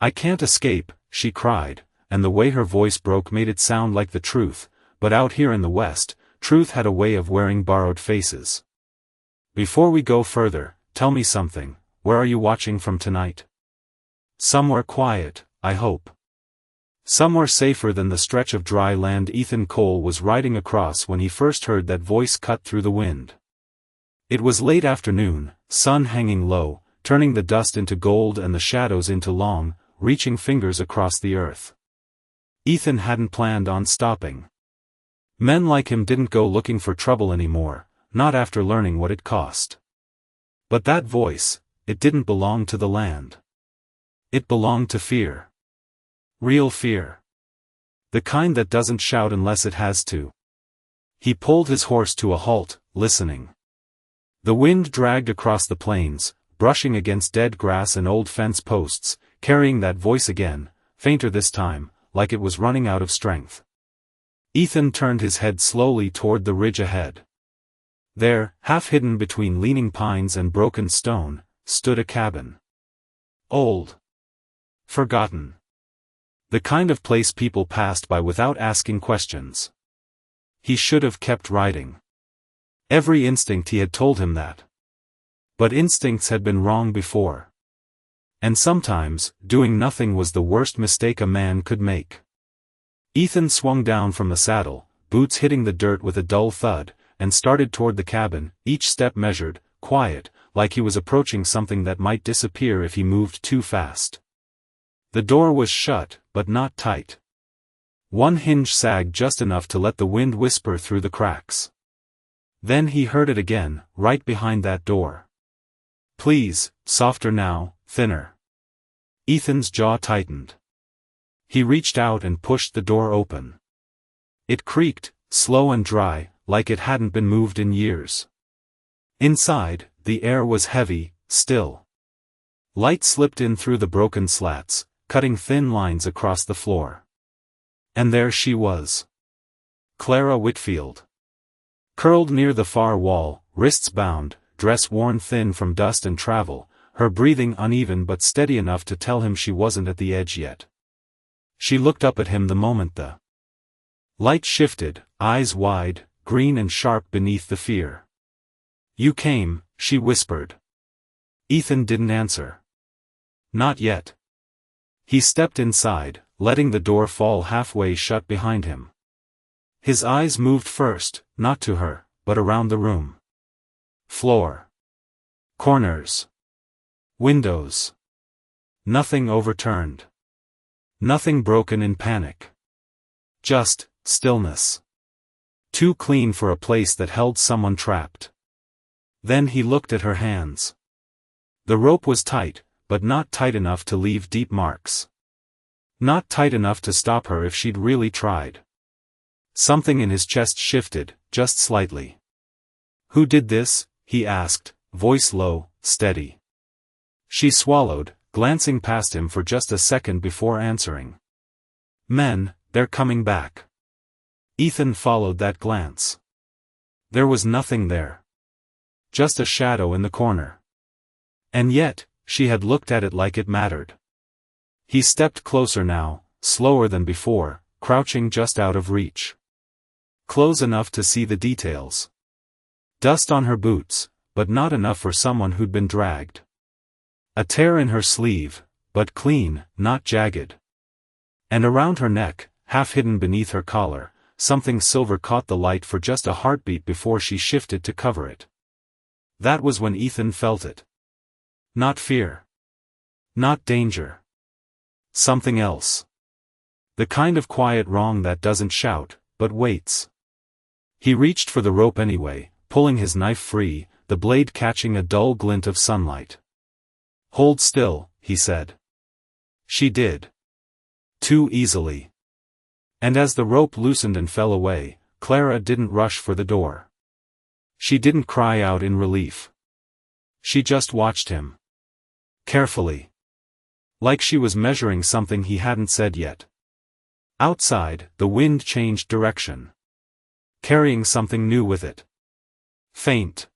"I can't escape," she cried, and the way her voice broke made it sound like the truth, but out here in the West, truth had a way of wearing borrowed faces. "Before we go further, tell me something, where are you watching from tonight?" "Somewhere quiet, I hope. Somewhere safer than the stretch of dry land Ethan Cole was riding across when he first heard that voice cut through the wind. It was late afternoon, sun hanging low, turning the dust into gold and the shadows into long, reaching fingers across the earth. Ethan hadn't planned on stopping. Men like him didn't go looking for trouble anymore, not after learning what it cost. But that voice, it didn't belong to the land. It belonged to fear. Real fear. The kind that doesn't shout unless it has to. He pulled his horse to a halt, listening. The wind dragged across the plains, brushing against dead grass and old fence posts, carrying that voice again, fainter this time, like it was running out of strength. Ethan turned his head slowly toward the ridge ahead. There, half hidden between leaning pines and broken stone, stood a cabin. Old. Forgotten. The kind of place people passed by without asking questions. He should have kept riding. Every instinct he had told him that. But instincts had been wrong before. And sometimes, doing nothing was the worst mistake a man could make. Ethan swung down from the saddle, boots hitting the dirt with a dull thud, and started toward the cabin, each step measured, quiet, like he was approaching something that might disappear if he moved too fast. The door was shut, but not tight. One hinge sagged just enough to let the wind whisper through the cracks. Then he heard it again, right behind that door. "Please, softer now, thinner." Ethan's jaw tightened. He reached out and pushed the door open. It creaked, slow and dry, like it hadn't been moved in years. Inside, the air was heavy, still. Light slipped in through the broken slats, cutting thin lines across the floor. And there she was. Clara Whitfield. Curled near the far wall, wrists bound, dress worn thin from dust and travel, her breathing uneven but steady enough to tell him she wasn't at the edge yet. She looked up at him the moment the light shifted, eyes wide, green and sharp beneath the fear. "You came," she whispered. Ethan didn't answer. Not yet. He stepped inside, letting the door fall halfway shut behind him. His eyes moved first, not to her, but around the room. Floor. Corners. Windows. Nothing overturned. Nothing broken in panic. Just stillness. Too clean for a place that held someone trapped. Then he looked at her hands. The rope was tight, but not tight enough to leave deep marks. Not tight enough to stop her if she'd really tried. Something in his chest shifted, just slightly. "Who did this?" he asked, voice low, steady. She swallowed, glancing past him for just a second before answering. "Men, they're coming back." Ethan followed that glance. There was nothing there. Just a shadow in the corner. And yet, she had looked at it like it mattered. He stepped closer now, slower than before, crouching just out of reach. Close enough to see the details. Dust on her boots, but not enough for someone who'd been dragged. A tear in her sleeve, but clean, not jagged. And around her neck, half hidden beneath her collar, something silver caught the light for just a heartbeat before she shifted to cover it. That was when Ethan felt it. Not fear. Not danger. Something else. The kind of quiet wrong that doesn't shout, but waits. He reached for the rope anyway, pulling his knife free, the blade catching a dull glint of sunlight. "Hold still," he said. She did. Too easily. And as the rope loosened and fell away, Clara didn't rush for the door. She didn't cry out in relief. She just watched him. Carefully. Like she was measuring something he hadn't said yet. Outside, the wind changed direction. Carrying something new with it. Faint.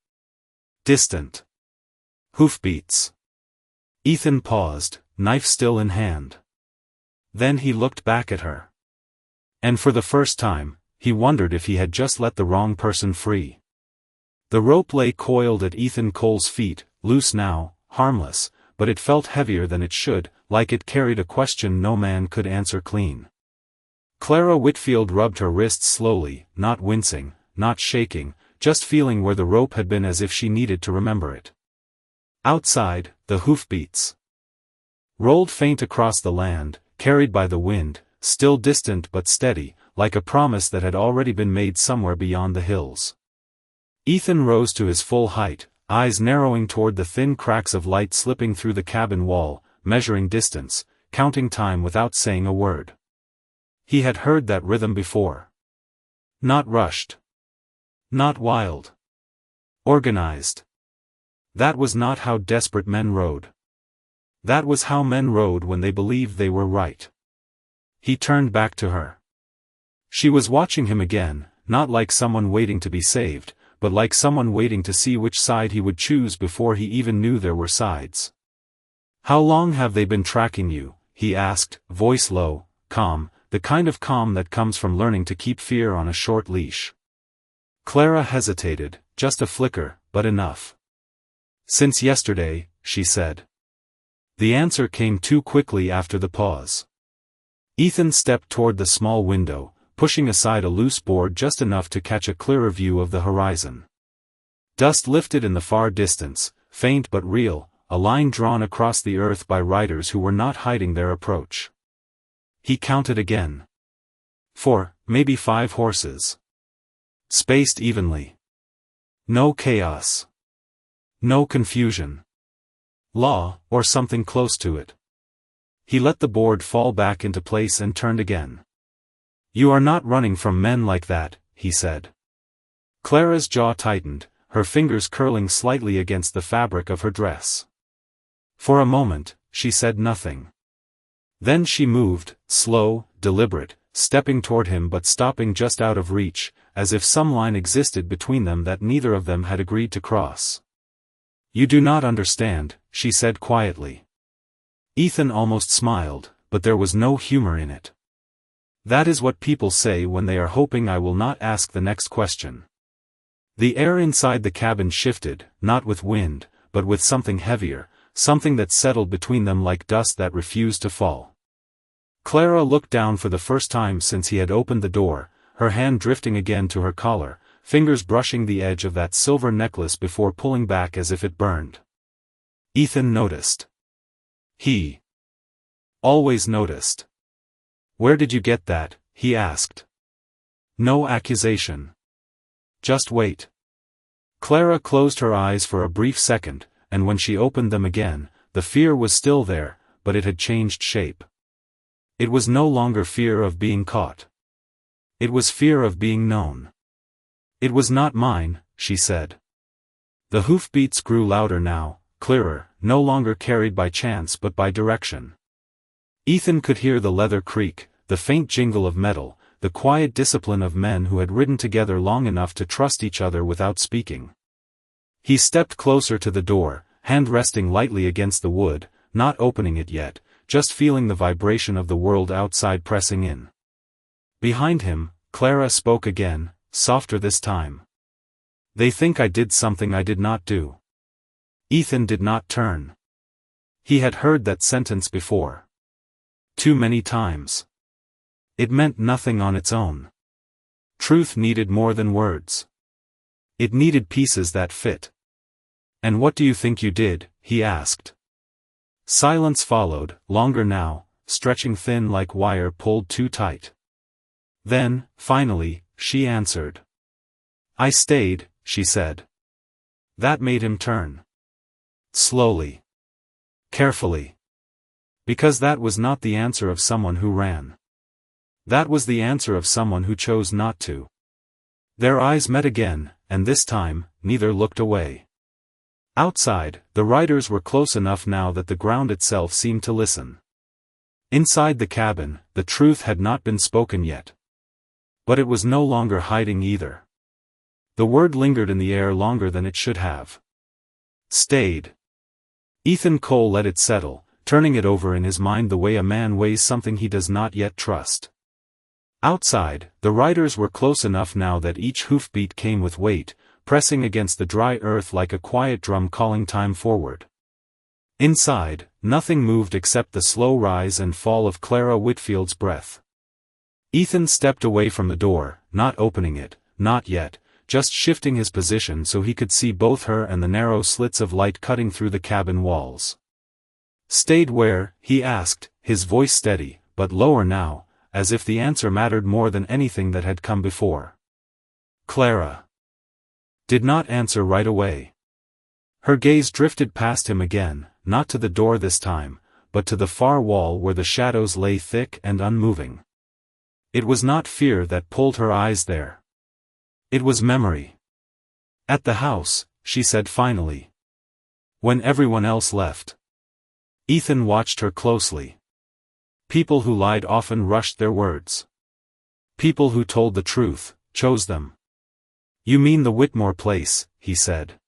Distant. Hoofbeats. Ethan paused, knife still in hand. Then he looked back at her. And for the first time, he wondered if he had just let the wrong person free. The rope lay coiled at Ethan Cole's feet, loose now, harmless, but it felt heavier than it should, like it carried a question no man could answer clean. Clara Whitfield rubbed her wrists slowly, not wincing, not shaking, just feeling where the rope had been as if she needed to remember it. Outside, the hoofbeats rolled faint across the land, carried by the wind, still distant but steady, like a promise that had already been made somewhere beyond the hills. Ethan rose to his full height, eyes narrowing toward the thin cracks of light slipping through the cabin wall, measuring distance, counting time without saying a word. He had heard that rhythm before. Not rushed. Not wild. Organized. That was not how desperate men rode. That was how men rode when they believed they were right. He turned back to her. She was watching him again, not like someone waiting to be saved, but like someone waiting to see which side he would choose before he even knew there were sides. "How long have they been tracking you?" he asked, voice low, calm, the kind of calm that comes from learning to keep fear on a short leash. Clara hesitated, just a flicker, but enough. "Since yesterday," she said. The answer came too quickly after the pause. Ethan stepped toward the small window, pushing aside a loose board just enough to catch a clearer view of the horizon. Dust lifted in the far distance, faint but real, a line drawn across the earth by riders who were not hiding their approach. He counted again. 4, maybe 5 horses. Spaced evenly. No chaos. No confusion. Law, or something close to it. He let the board fall back into place and turned again. "You are not running from men like that," he said. Clara's jaw tightened, her fingers curling slightly against the fabric of her dress. For a moment, she said nothing. Then she moved, slow, deliberate, stepping toward him but stopping just out of reach, as if some line existed between them that neither of them had agreed to cross. "You do not understand," she said quietly. Ethan almost smiled, but there was no humor in it. "That is what people say when they are hoping I will not ask the next question." The air inside the cabin shifted, not with wind, but with something heavier, something that settled between them like dust that refused to fall. Clara looked down for the first time since he had opened the door, her hand drifting again to her collar, fingers brushing the edge of that silver necklace before pulling back as if it burned. Ethan noticed. He always noticed. "Where did you get that?" he asked. No accusation. Just wait. Clara closed her eyes for a brief second, and when she opened them again, the fear was still there, but it had changed shape. It was no longer fear of being caught. It was fear of being known. "It was not mine," she said. The hoofbeats grew louder now, clearer, no longer carried by chance but by direction. Ethan could hear the leather creak, the faint jingle of metal, the quiet discipline of men who had ridden together long enough to trust each other without speaking. He stepped closer to the door, hand resting lightly against the wood, not opening it yet, just feeling the vibration of the world outside pressing in. Behind him, Clara spoke again, softer this time. "They think I did something I did not do." Ethan did not turn. He had heard that sentence before. Too many times. It meant nothing on its own. Truth needed more than words. It needed pieces that fit. "And what do you think you did?" he asked. Silence followed, longer now, stretching thin like wire pulled too tight. Then, finally, she answered. "I stayed," she said. That made him turn. Slowly. Carefully. Because that was not the answer of someone who ran. That was the answer of someone who chose not to. Their eyes met again, and this time, neither looked away. Outside, the riders were close enough now that the ground itself seemed to listen. Inside the cabin, the truth had not been spoken yet. But it was no longer hiding either. The word lingered in the air longer than it should have. Stayed. Ethan Cole let it settle, turning it over in his mind the way a man weighs something he does not yet trust. Outside, the riders were close enough now that each hoofbeat came with weight, pressing against the dry earth like a quiet drum calling time forward. Inside, nothing moved except the slow rise and fall of Clara Whitfield's breath. Ethan stepped away from the door, not opening it, not yet, just shifting his position so he could see both her and the narrow slits of light cutting through the cabin walls. "Stayed where?" he asked, his voice steady, but lower now, as if the answer mattered more than anything that had come before. Clara did not answer right away. Her gaze drifted past him again, not to the door this time, but to the far wall where the shadows lay thick and unmoving. It was not fear that pulled her eyes there. It was memory. "At the house," she said finally. "When everyone else left." Ethan watched her closely. People who lied often rushed their words. People who told the truth chose them. "You mean the Whitmore place," he said.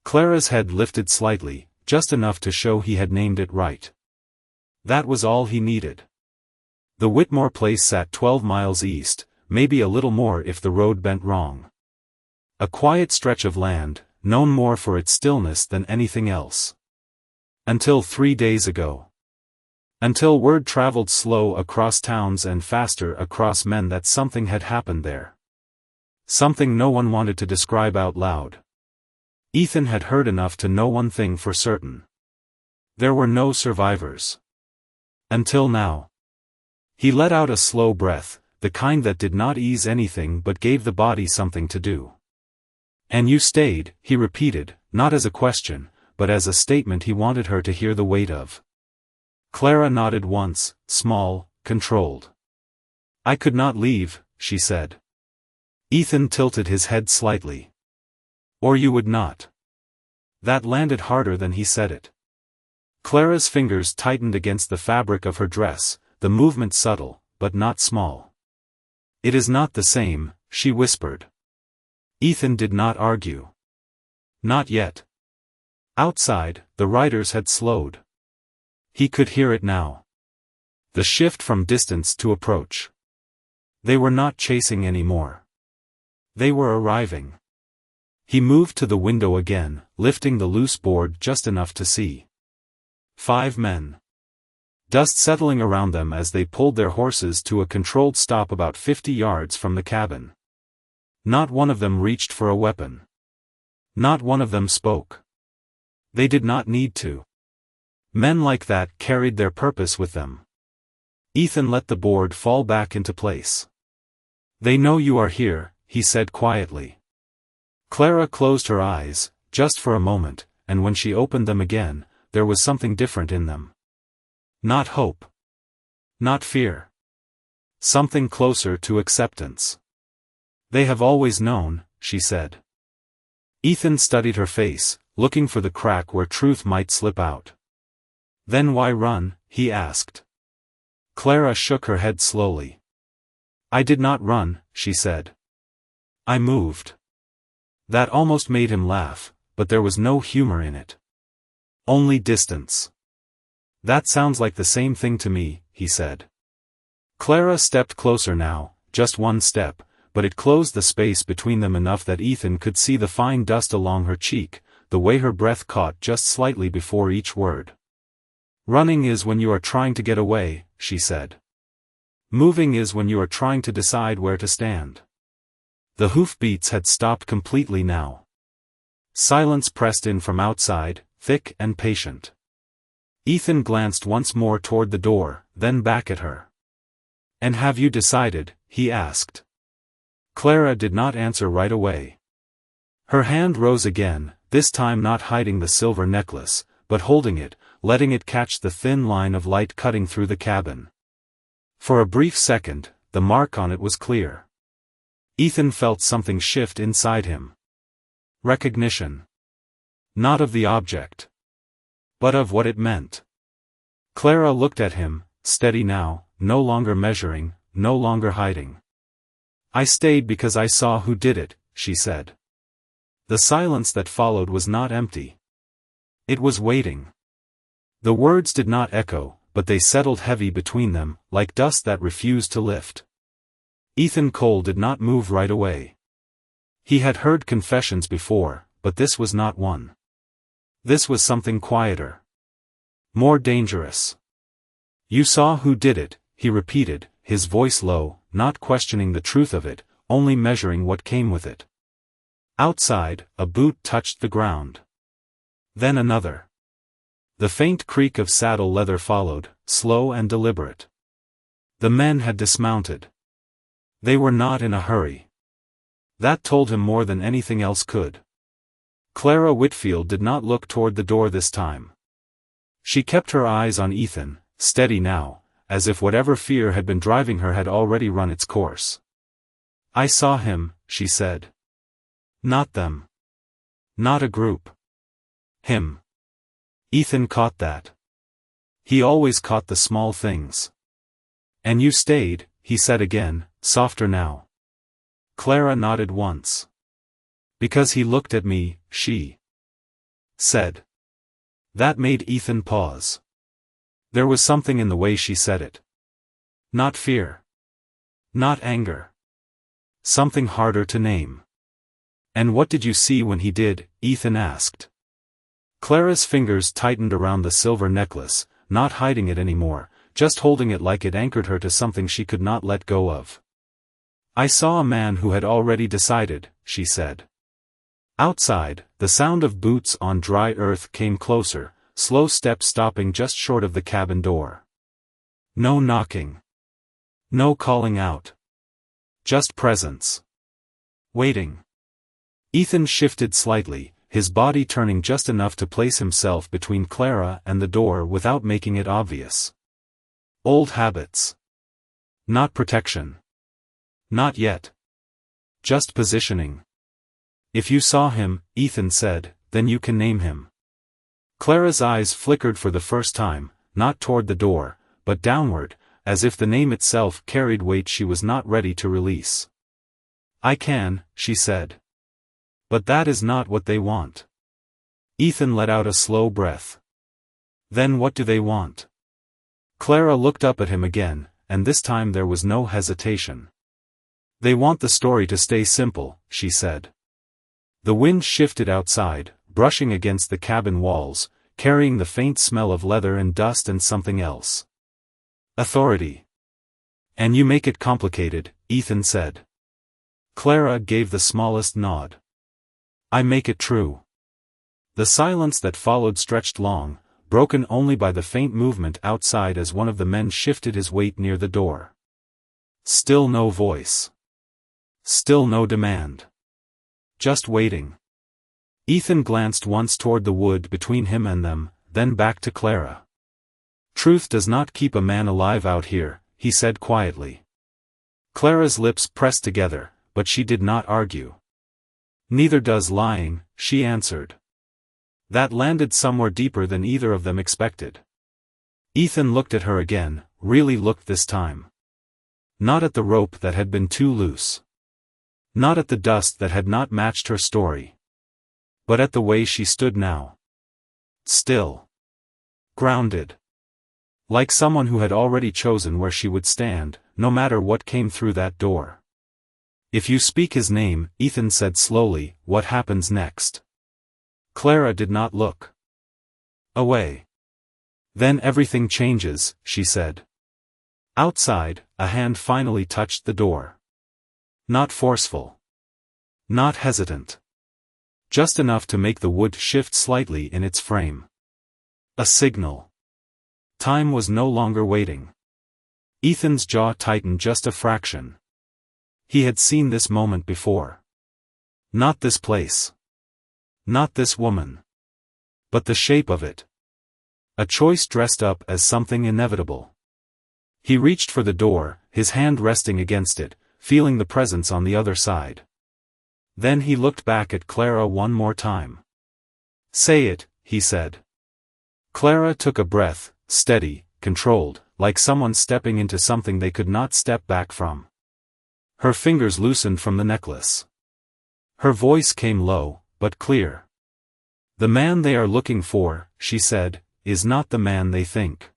Clara's head lifted slightly, just enough to show he had named it right. That was all he needed. The Whitmore place sat 12 miles east, maybe a little more if the road bent wrong. A quiet stretch of land, known more for its stillness than anything else. Until 3 days ago. Until word traveled slow across towns and faster across men that something had happened there. Something no one wanted to describe out loud. Ethan had heard enough to know one thing for certain. There were no survivors. Until now. He let out a slow breath, the kind that did not ease anything but gave the body something to do. "And you stayed," he repeated, not as a question, but as a statement he wanted her to hear the weight of. Clara nodded once, small, controlled. "I could not leave," she said. Ethan tilted his head slightly. "Or you would not." That landed harder than he said it. Clara's fingers tightened against the fabric of her dress, the movement subtle, but not small. "It is not the same," she whispered. Ethan did not argue. Not yet. Outside, the riders had slowed. He could hear it now. The shift from distance to approach. They were not chasing anymore. They were arriving. He moved to the window again, lifting the loose board just enough to see. 5 men. Dust settling around them as they pulled their horses to a controlled stop about 50 yards from the cabin. Not one of them reached for a weapon. Not one of them spoke. They did not need to. Men like that carried their purpose with them. Ethan let the board fall back into place. "They know you are here," he said quietly. Clara closed her eyes, just for a moment, and when she opened them again, there was something different in them. Not hope. Not fear. Something closer to acceptance. "They have always known," she said. Ethan studied her face, looking for the crack where truth might slip out. "Then why run?" he asked. Clara shook her head slowly. "I did not run," she said. "I moved." That almost made him laugh, but there was no humor in it. Only distance. "That sounds like the same thing to me," he said. Clara stepped closer now, just one step, but it closed the space between them enough that Ethan could see the fine dust along her cheek, the way her breath caught just slightly before each word. "Running is when you are trying to get away," she said. "Moving is when you are trying to decide where to stand." The hoofbeats had stopped completely now. Silence pressed in from outside, thick and patient. Ethan glanced once more toward the door, then back at her. "And have you decided?" he asked. Clara did not answer right away. Her hand rose again, this time not hiding the silver necklace, but holding it, letting it catch the thin line of light cutting through the cabin. For a brief second, the mark on it was clear. Ethan felt something shift inside him. Recognition. Not of the object, but of what it meant. Clara looked at him, steady now, no longer measuring, no longer hiding. "I stayed because I saw who did it," she said. The silence that followed was not empty. It was waiting. The words did not echo, but they settled heavy between them, like dust that refused to lift. Ethan Cole did not move right away. He had heard confessions before, but this was not one. This was something quieter. More dangerous. "You saw who did it," he repeated, his voice low, not questioning the truth of it, only measuring what came with it. Outside, a boot touched the ground. Then another. The faint creak of saddle leather followed, slow and deliberate. The men had dismounted. They were not in a hurry. That told him more than anything else could. Clara Whitfield did not look toward the door this time. She kept her eyes on Ethan, steady now, as if whatever fear had been driving her had already run its course. "I saw him," she said. "Not them. Not a group. Him." Ethan caught that. He always caught the small things. "And you stayed," he said again, softer now. Clara nodded once. "Because he looked at me," she said. That made Ethan pause. There was something in the way she said it. Not fear. Not anger. Something harder to name. "And what did you see when he did?" Ethan asked. Clara's fingers tightened around the silver necklace, not hiding it anymore, just holding it like it anchored her to something she could not let go of. "I saw a man who had already decided," she said. Outside, the sound of boots on dry earth came closer, slow steps stopping just short of the cabin door. No knocking. No calling out. Just presence. Waiting. Ethan shifted slightly, his body turning just enough to place himself between Clara and the door without making it obvious. Old habits. Not protection. Not yet. Just positioning. "If you saw him," Ethan said, "then you can name him." Clara's eyes flickered for the first time, not toward the door, but downward, as if the name itself carried weight she was not ready to release. "I can," she said. "But that is not what they want." Ethan let out a slow breath. "Then what do they want?" Clara looked up at him again, and this time there was no hesitation. "They want the story to stay simple," she said. The wind shifted outside, brushing against the cabin walls, carrying the faint smell of leather and dust and something else. "Authority. And you make it complicated," Ethan said. Clara gave the smallest nod. "I make it true." The silence that followed stretched long, broken only by the faint movement outside as one of the men shifted his weight near the door. Still no voice. Still no demand. Just waiting. Ethan glanced once toward the wood between him and them, then back to Clara. "Truth does not keep a man alive out here," he said quietly. Clara's lips pressed together, but she did not argue. "Neither does lying," she answered. That landed somewhere deeper than either of them expected. Ethan looked at her again, really looked this time. Not at the rope that had been too loose. Not at the dust that had not matched her story. But at the way she stood now. Still. Grounded. Like someone who had already chosen where she would stand, no matter what came through that door. "If you speak his name," Ethan said slowly, "what happens next?" Clara did not look away. "Then everything changes," she said. Outside, a hand finally touched the door. Not forceful. Not hesitant. Just enough to make the wood shift slightly in its frame. A signal. Time was no longer waiting. Ethan's jaw tightened just a fraction. He had seen this moment before. Not this place. Not this woman. But the shape of it. A choice dressed up as something inevitable. He reached for the door, his hand resting against it, feeling the presence on the other side. Then he looked back at Clara one more time. "Say it," he said. Clara took a breath, steady, controlled, like someone stepping into something they could not step back from. Her fingers loosened from the necklace. Her voice came low, but clear. "The man they are looking for," she said, is not the man they think.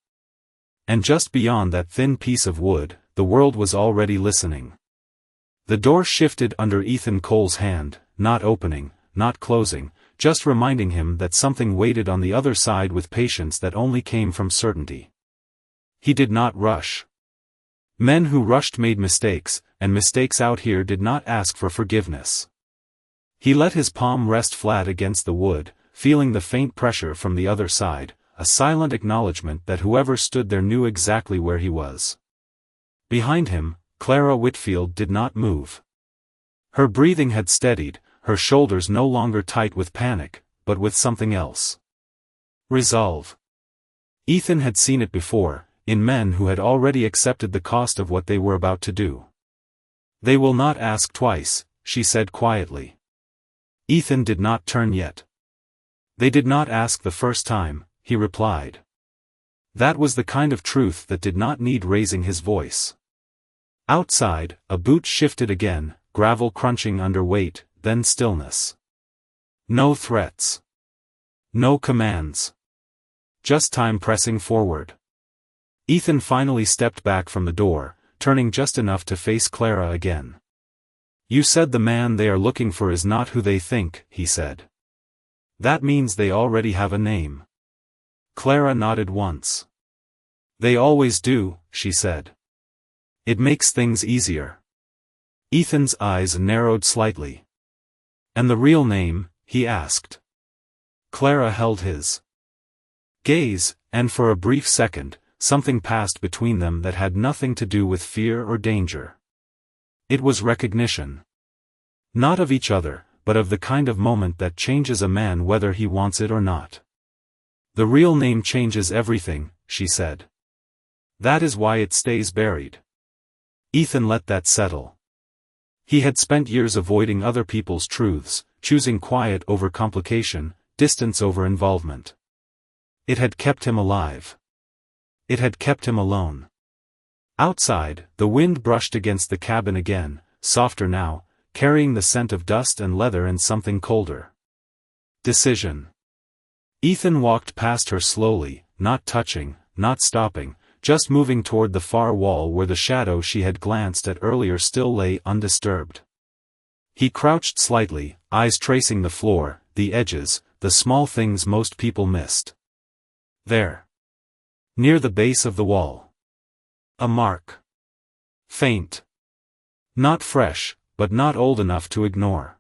And just beyond that thin piece of wood, the world was already listening. The door shifted under Ethan Cole's hand, not opening, not closing, just reminding him that something waited on the other side with patience that only came from certainty. He did not rush. Men who rushed made mistakes, and mistakes out here did not ask for forgiveness. He let his palm rest flat against the wood, feeling the faint pressure from the other side, a silent acknowledgement that whoever stood there knew exactly where he was. Behind him, Clara Whitfield did not move. Her breathing had steadied, her shoulders no longer tight with panic, but with something else. Resolve. Ethan had seen it before, in men who had already accepted the cost of what they were about to do. "They will not ask twice," she said quietly. Ethan did not turn yet. "They did not ask the first time," he replied. That was the kind of truth that did not need raising his voice. Outside, a boot shifted again, gravel crunching under weight, then stillness. No threats. No commands. Just time pressing forward. Ethan finally stepped back from the door, turning just enough to face Clara again. "You said the man they are looking for is not who they think," he said. "That means they already have a name." Clara nodded once. "They always do," she said. "It makes things easier." Ethan's eyes narrowed slightly. "And the real name?" he asked. Clara held his gaze, and for a brief second, something passed between them that had nothing to do with fear or danger. It was recognition. Not of each other, but of the kind of moment that changes a man whether he wants it or not. "The real name changes everything," she said. "That is why it stays buried." Ethan let that settle. He had spent years avoiding other people's truths, choosing quiet over complication, distance over involvement. It had kept him alive. It had kept him alone. Outside, the wind brushed against the cabin again, softer now, carrying the scent of dust and leather and something colder. Decision. Ethan walked past her slowly, not touching, not stopping, just moving toward the far wall where the shadow she had glanced at earlier still lay undisturbed. He crouched slightly, eyes tracing the floor, the edges, the small things most people missed. There. Near the base of the wall. A mark. Faint. Not fresh, but not old enough to ignore.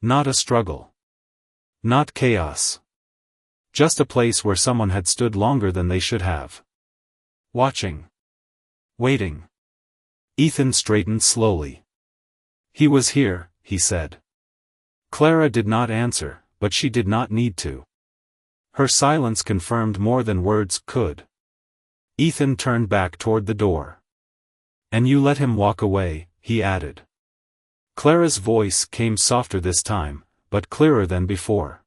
Not a struggle. Not chaos. Just a place where someone had stood longer than they should have. Watching. Waiting. Ethan straightened slowly. "He was here," he said. Clara did not answer, but she did not need to. Her silence confirmed more than words could. Ethan turned back toward the door. "And you let him walk away," he added. Clara's voice came softer this time, but clearer than before.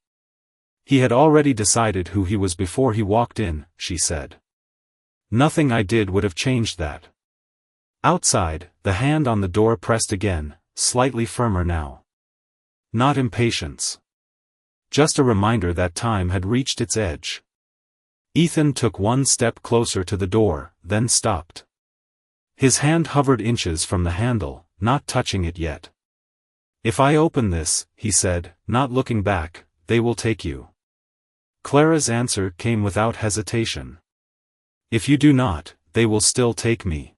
"He had already decided who he was before he walked in," she said. "Nothing I did would have changed that." Outside, the hand on the door pressed again, slightly firmer now. Not impatience. Just a reminder that time had reached its edge. Ethan took one step closer to the door, then stopped. His hand hovered inches from the handle, not touching it yet. "If I open this," he said, not looking back, "they will take you." Clara's answer came without hesitation. "If you do not, they will still take me."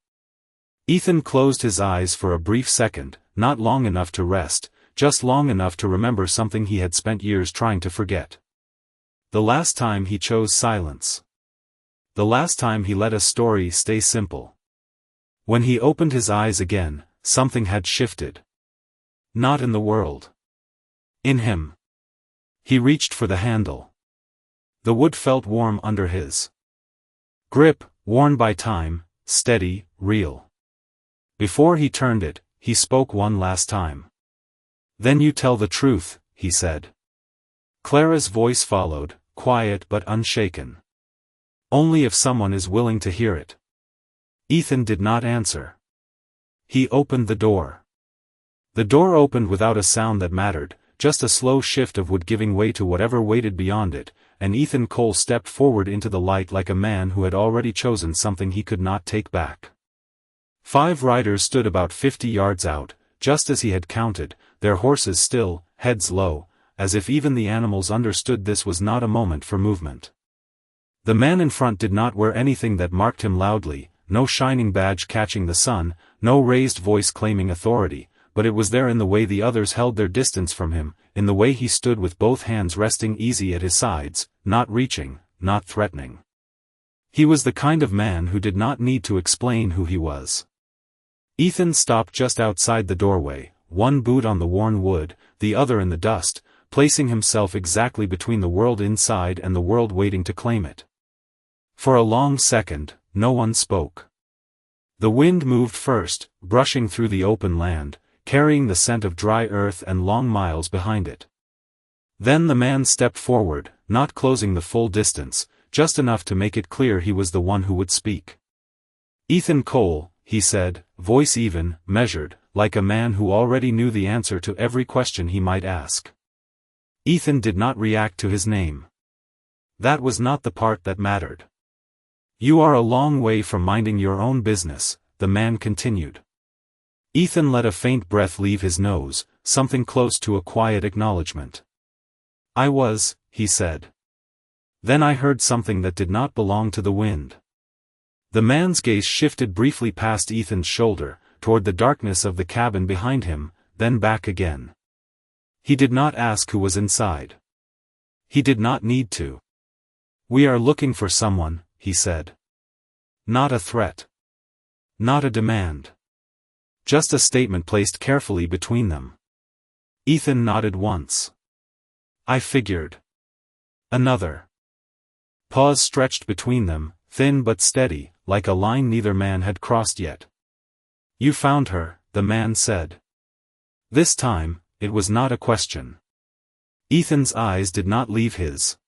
Ethan closed his eyes for a brief second, not long enough to rest, just long enough to remember something he had spent years trying to forget. The last time he chose silence. The last time he let a story stay simple. When he opened his eyes again, something had shifted. Not in the world. In him. He reached for the handle. The wood felt warm under his grip, worn by time, steady, real. Before he turned it, he spoke one last time. "Then you tell the truth," he said. Clara's voice followed, quiet but unshaken. "Only if someone is willing to hear it." Ethan did not answer. He opened the door. The door opened without a sound that mattered, just a slow shift of wood giving way to whatever waited beyond it, and Ethan Cole stepped forward into the light like a man who had already chosen something he could not take back. 5 riders stood about 50 yards out, just as he had counted, their horses still, heads low, as if even the animals understood this was not a moment for movement. The man in front did not wear anything that marked him loudly, no shining badge catching the sun, no raised voice claiming authority, but it was there in the way the others held their distance from him, in the way he stood with both hands resting easy at his sides, not reaching, not threatening. He was the kind of man who did not need to explain who he was. Ethan stopped just outside the doorway, one boot on the worn wood, the other in the dust, placing himself exactly between the world inside and the world waiting to claim it. For a long second, no one spoke. The wind moved first, brushing through the open land, carrying the scent of dry earth and long miles behind it. Then the man stepped forward, not closing the full distance, just enough to make it clear he was the one who would speak. "Ethan Cole," he said, voice even, measured, like a man who already knew the answer to every question he might ask. Ethan did not react to his name. That was not the part that mattered. "You are a long way from minding your own business," the man continued. Ethan let a faint breath leave his nose, something close to a quiet acknowledgement. "I was," he said. Then I heard something that did not belong to the wind. The man's gaze shifted briefly past Ethan's shoulder, toward the darkness of the cabin behind him, then back again. He did not ask who was inside. He did not need to. "We are looking for someone," he said. Not a threat. Not a demand. Just a statement placed carefully between them. Ethan nodded once. "I figured." Another pause stretched between them, thin but steady, like a line neither man had crossed yet. "You found her," the man said. This time, it was not a question. Ethan's eyes did not leave his.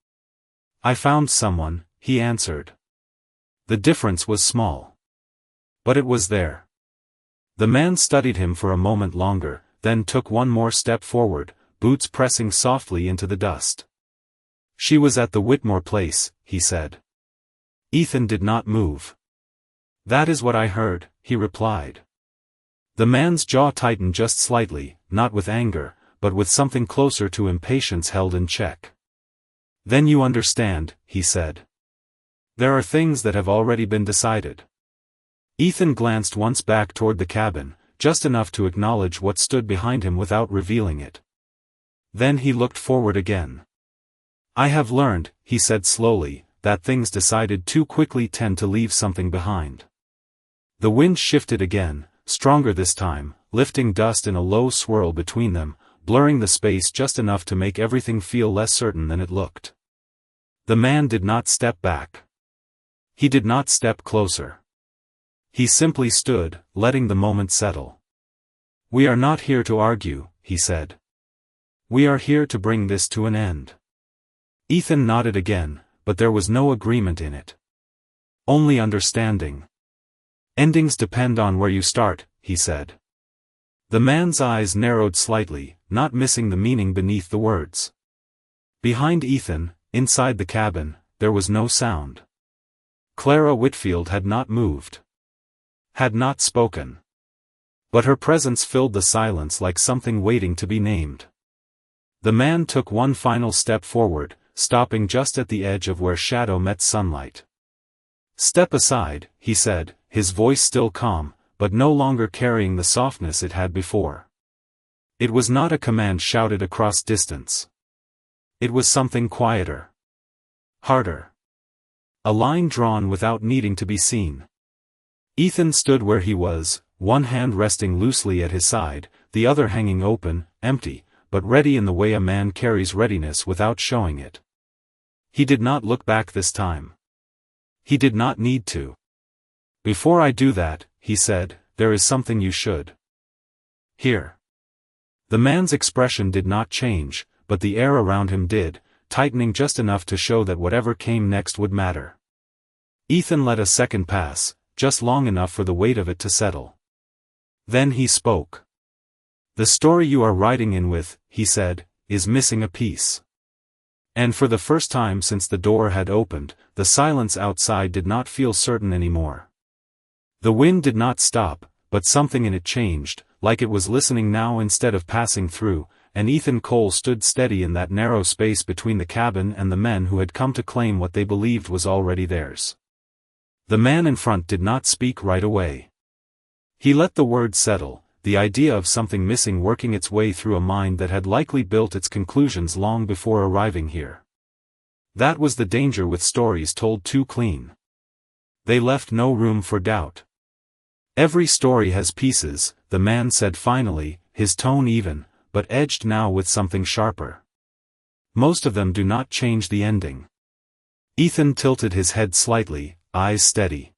"I found someone," he answered. The difference was small. But it was there. The man studied him for a moment longer, then took one more step forward, boots pressing softly into the dust. "She was at the Whitmore place," he said. Ethan did not move. "That is what I heard," he replied. The man's jaw tightened just slightly, not with anger, but with something closer to impatience held in check. "Then you understand," he said. "There are things that have already been decided." Ethan glanced once back toward the cabin, just enough to acknowledge what stood behind him without revealing it. Then he looked forward again. "I have learned," he said slowly, "that things decided too quickly tend to leave something behind." The wind shifted again, stronger this time, lifting dust in a low swirl between them, blurring the space just enough to make everything feel less certain than it looked. The man did not step back. He did not step closer. He simply stood, letting the moment settle. "We are not here to argue," he said. "We are here to bring this to an end." Ethan nodded again, but there was no agreement in it. Only understanding. "Endings depend on where you start," he said. The man's eyes narrowed slightly, not missing the meaning beneath the words. Behind Ethan, inside the cabin, there was no sound. Clara Whitfield had not moved. Had not spoken. But her presence filled the silence like something waiting to be named. The man took one final step forward, stopping just at the edge of where shadow met sunlight. "Step aside," he said, his voice still calm, but no longer carrying the softness it had before. It was not a command shouted across distance. It was something quieter. Harder. A line drawn without needing to be seen. Ethan stood where he was, one hand resting loosely at his side, the other hanging open, empty, but ready in the way a man carries readiness without showing it. He did not look back this time. He did not need to. "Before I do that," he said, "there is something you should hear." The man's expression did not change, but the air around him did, tightening just enough to show that whatever came next would matter. Ethan let a second pass, just long enough for the weight of it to settle. Then he spoke. "The story you are riding in with," he said, "is missing a piece." And for the first time since the door had opened, the silence outside did not feel certain anymore. The wind did not stop, but something in it changed, like it was listening now instead of passing through, and Ethan Cole stood steady in that narrow space between the cabin and the men who had come to claim what they believed was already theirs. The man in front did not speak right away. He let the words settle, the idea of something missing working its way through a mind that had likely built its conclusions long before arriving here. That was the danger with stories told too clean. They left no room for doubt. Every story has pieces, the man said finally, his tone even, but edged now with something sharper. Most of them do not change the ending. Ethan tilted his head slightly, eyes steady.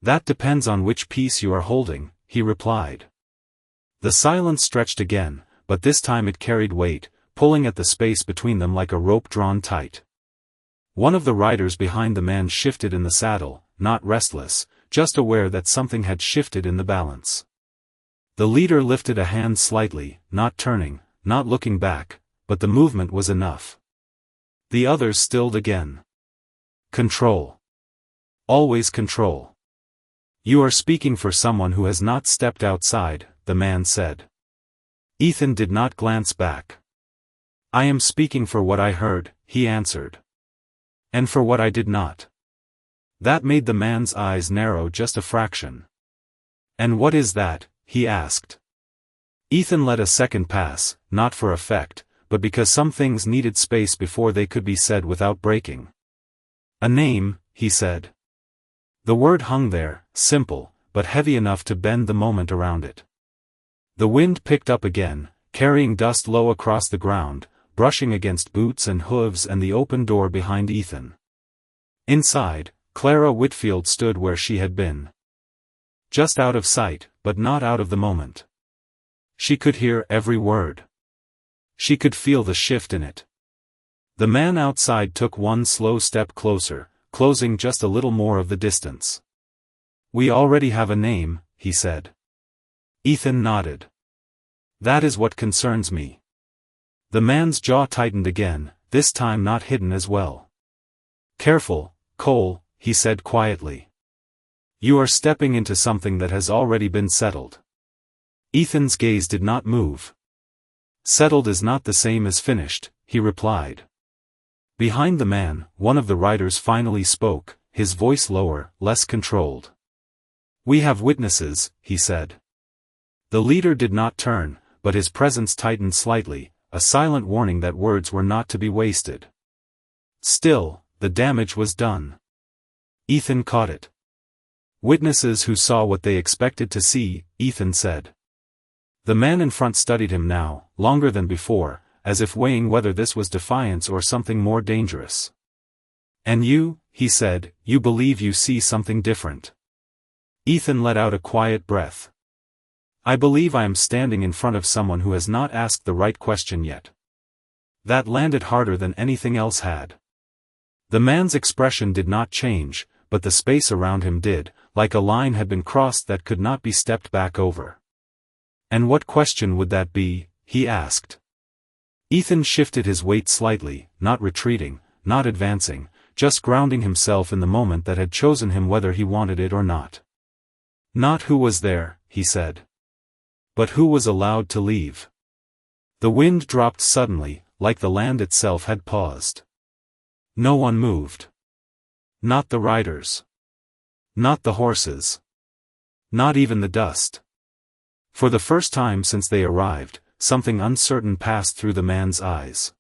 That depends on which piece you are holding, he replied. The silence stretched again, but this time it carried weight, pulling at the space between them like a rope drawn tight. One of the riders behind the man shifted in the saddle, not restless, just aware that something had shifted in the balance. The leader lifted a hand slightly, not turning, not looking back, but the movement was enough. The others stilled again. Control. Always control. You are speaking for someone who has not stepped outside, the man said. Ethan did not glance back. I am speaking for what I heard, he answered. And for what I did not. That made the man's eyes narrow just a fraction. And what is that? He asked. Ethan let a second pass, not for effect, but because some things needed space before they could be said without breaking. A name, he said. The word hung there, simple, but heavy enough to bend the moment around it. The wind picked up again, carrying dust low across the ground, brushing against boots and hooves and the open door behind Ethan. Inside, Clara Whitfield stood where she had been. Just out of sight, but not out of the moment. She could hear every word. She could feel the shift in it. The man outside took one slow step closer, closing just a little more of the distance. We already have a name, he said. Ethan nodded. That is what concerns me. The man's jaw tightened again, this time not hidden as well. Careful, Cole, he said quietly. You are stepping into something that has already been settled. Ethan's gaze did not move. Settled is not the same as finished, he replied. Behind the man, one of the riders finally spoke, his voice lower, less controlled. We have witnesses, he said. The leader did not turn, but his presence tightened slightly, a silent warning that words were not to be wasted. Still, the damage was done. Ethan caught it. Witnesses who saw what they expected to see, Ethan said. The man in front studied him now, longer than before, as if weighing whether this was defiance or something more dangerous. And you, he said, you believe you see something different. Ethan let out a quiet breath. I believe I am standing in front of someone who has not asked the right question yet. That landed harder than anything else had. The man's expression did not change, but the space around him did, like a line had been crossed that could not be stepped back over. And what question would that be? He asked. Ethan shifted his weight slightly, not retreating, not advancing, just grounding himself in the moment that had chosen him whether he wanted it or not. Not who was there, he said. But who was allowed to leave. The wind dropped suddenly, like the land itself had paused. No one moved. Not the riders. Not the horses. Not even the dust. For the first time since they arrived, something uncertain passed through the man's eyes.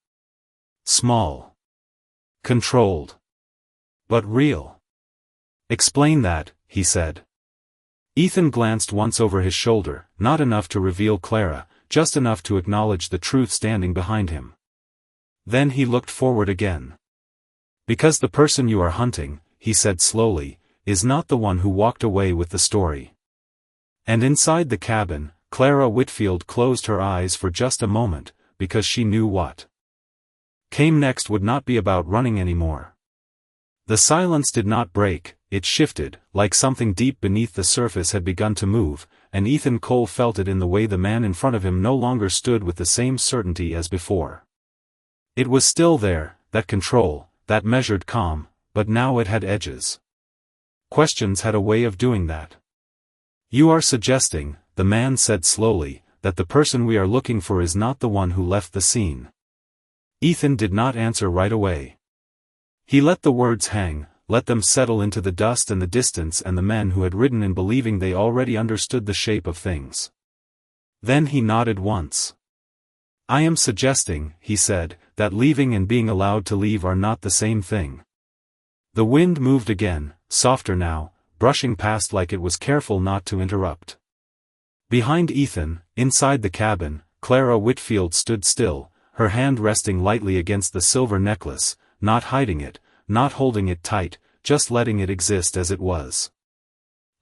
Small. Controlled. But real. Explain that, he said. Ethan glanced once over his shoulder, not enough to reveal Clara, just enough to acknowledge the truth standing behind him. Then he looked forward again. Because the person you are hunting, he said slowly, is not the one who walked away with the story. And inside the cabin, Clara Whitfield closed her eyes for just a moment, because she knew what came next would not be about running anymore. The silence did not break, it shifted, like something deep beneath the surface had begun to move, and Ethan Cole felt it in the way the man in front of him no longer stood with the same certainty as before. It was still there, that control, that measured calm, but now it had edges. Questions had a way of doing that. "You are suggesting," the man said slowly, "that the person we are looking for is not the one who left the scene." Ethan did not answer right away. He let the words hang, let them settle into the dust and the distance and the men who had ridden in believing they already understood the shape of things. Then he nodded once. "I am suggesting," he said, "that leaving and being allowed to leave are not the same thing." The wind moved again, softer now, brushing past like it was careful not to interrupt. Behind Ethan, inside the cabin, Clara Whitfield stood still, her hand resting lightly against the silver necklace, not hiding it, not holding it tight, just letting it exist as it was.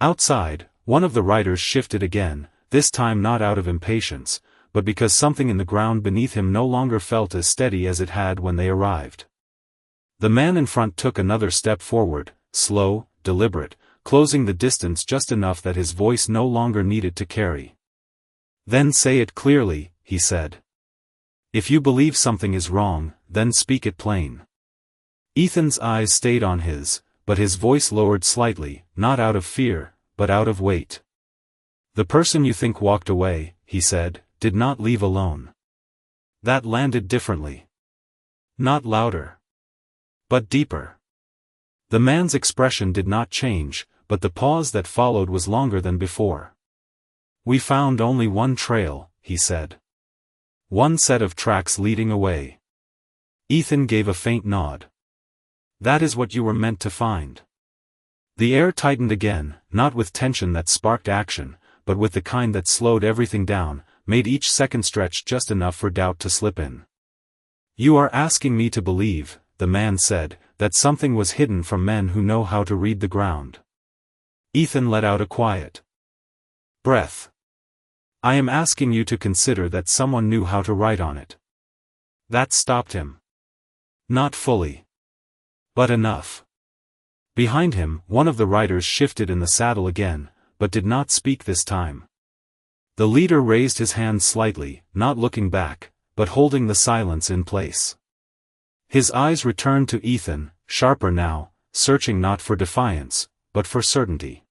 Outside, one of the riders shifted again, this time not out of impatience, but because something in the ground beneath him no longer felt as steady as it had when they arrived. The man in front took another step forward, slow, deliberate, closing the distance just enough that his voice no longer needed to carry. "Then say it clearly," he said. "If you believe something is wrong, then speak it plain." Ethan's eyes stayed on his, but his voice lowered slightly, not out of fear, but out of weight. "The person you think walked away," he said, "did not leave alone." That landed differently. Not louder. But deeper. The man's expression did not change, but the pause that followed was longer than before. "We found only one trail," he said. "One set of tracks leading away." Ethan gave a faint nod. "That is what you were meant to find." The air tightened again, not with tension that sparked action, but with the kind that slowed everything down, made each second stretch just enough for doubt to slip in. "You are asking me to believe," the man said, "that something was hidden from men who know how to read the ground." Ethan let out a quiet breath. "I am asking you to consider that someone knew how to write on it." That stopped him. Not fully. But enough. Behind him, one of the riders shifted in the saddle again, but did not speak this time. The leader raised his hand slightly, not looking back, but holding the silence in place. His eyes returned to Ethan, sharper now, searching not for defiance, but for certainty.